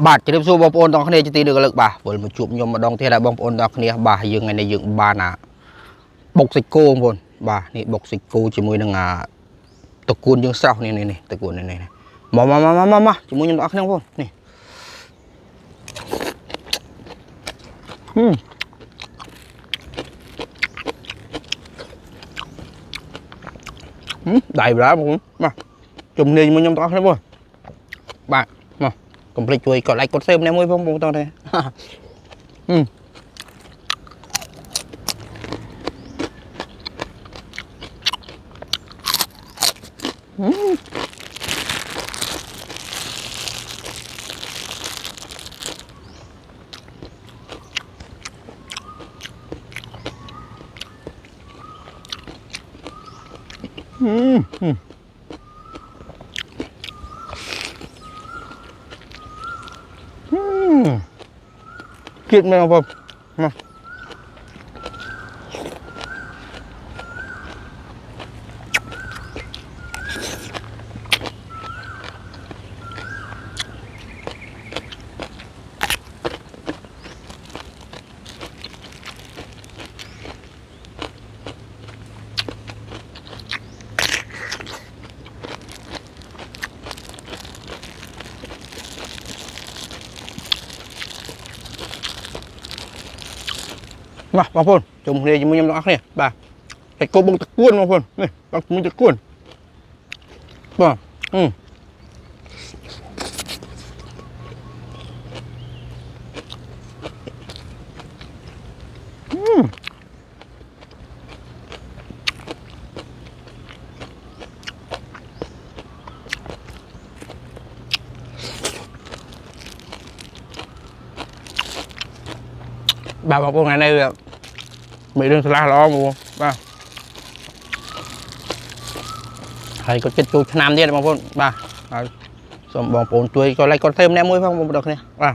บาดจะได้สู้บอลปอนตอนนี้จะตีเดือดเลิกบ่าบอลมาจุ่มยมมาดองเท่าไรบอลปอนตอนนี้บ่ายังไงในยังบ่าน่ะบกสิโก้บอลบ่านี่บกสิโก้จมูกนึงตะกูลยังเศร้านี่ตะกูลนี่มาจมูกยังตอนนี้บอลนี่ได้แล้วผมมาจุ่มนี่จมูกยังตอนนี้บอลบ่ามาcompleteជួយកด like កด share ម្នាក់មួយផងបងតោះទេคิดไหมครับผมมาบางคนจมเรียมันยังต้องอักเนี่ยบ่าเห็ดโกบงตะกุ้นบางคนนี่บางมือตะกุ้นบ่บ่าบางพวกนั้นเลยมีเรื่องสลาล้อมูบ่าใครก็จะจูชนามเนี่ยบางคนบ่าสมบองปูนช่วยก็ไล่ก็เติมแน่มวยฟังบางดอกเนี่ยบ่า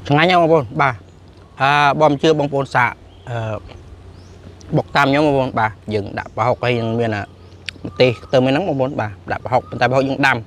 ทั้งนั้นยังบางคนบ่าบอมเชื่อบางคนสะบอกตามยังบางคนบ่ายังดับปะหอกhayยังเมียน่ะตีเติมไม่นังบางคนบ่าดับปะหอกแต่ปะหอกยังดำ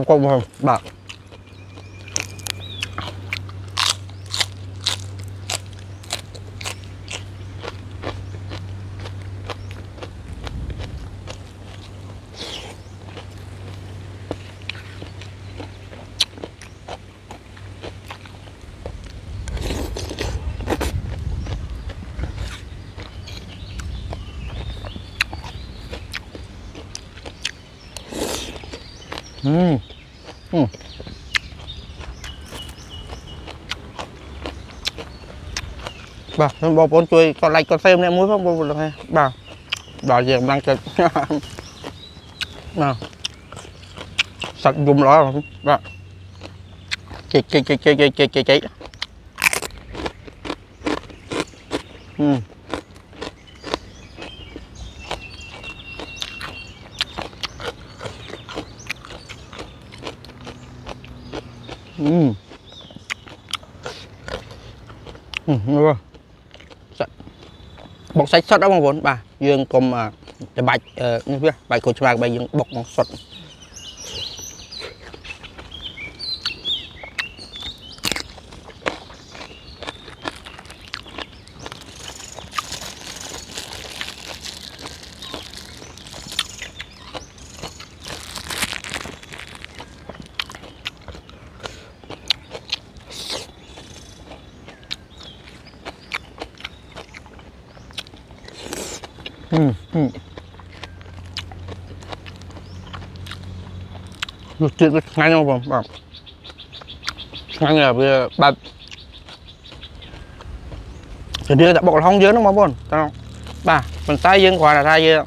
ก็บ่าบ่าบอกผมช่วยก็ไล่ก็เติมเนี่ยมุ้ยฟังบางเลยบ่าบ่าอย่างบางจะสัตว์ยุ่มร้อยบ่าเจ๊นี่ว่า bọc sạch sốt đó bông vốn bà dương cùng cái bạch như thế bạch của chúng ta bây dương bọc bọc sốt Chuyện ngay nhau vòng bảo ngay là bây giờ bà thì đưa đã bọc là không dưới nó mà bốn tao bà mình tay dương qua là tay dương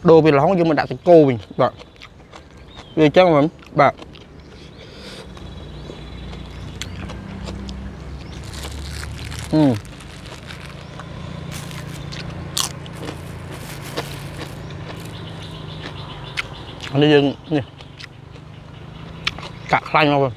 đồ vì là không dương mình đã thành cô mình bà vì chắc mà bà anh đi dương nè cả khanh mà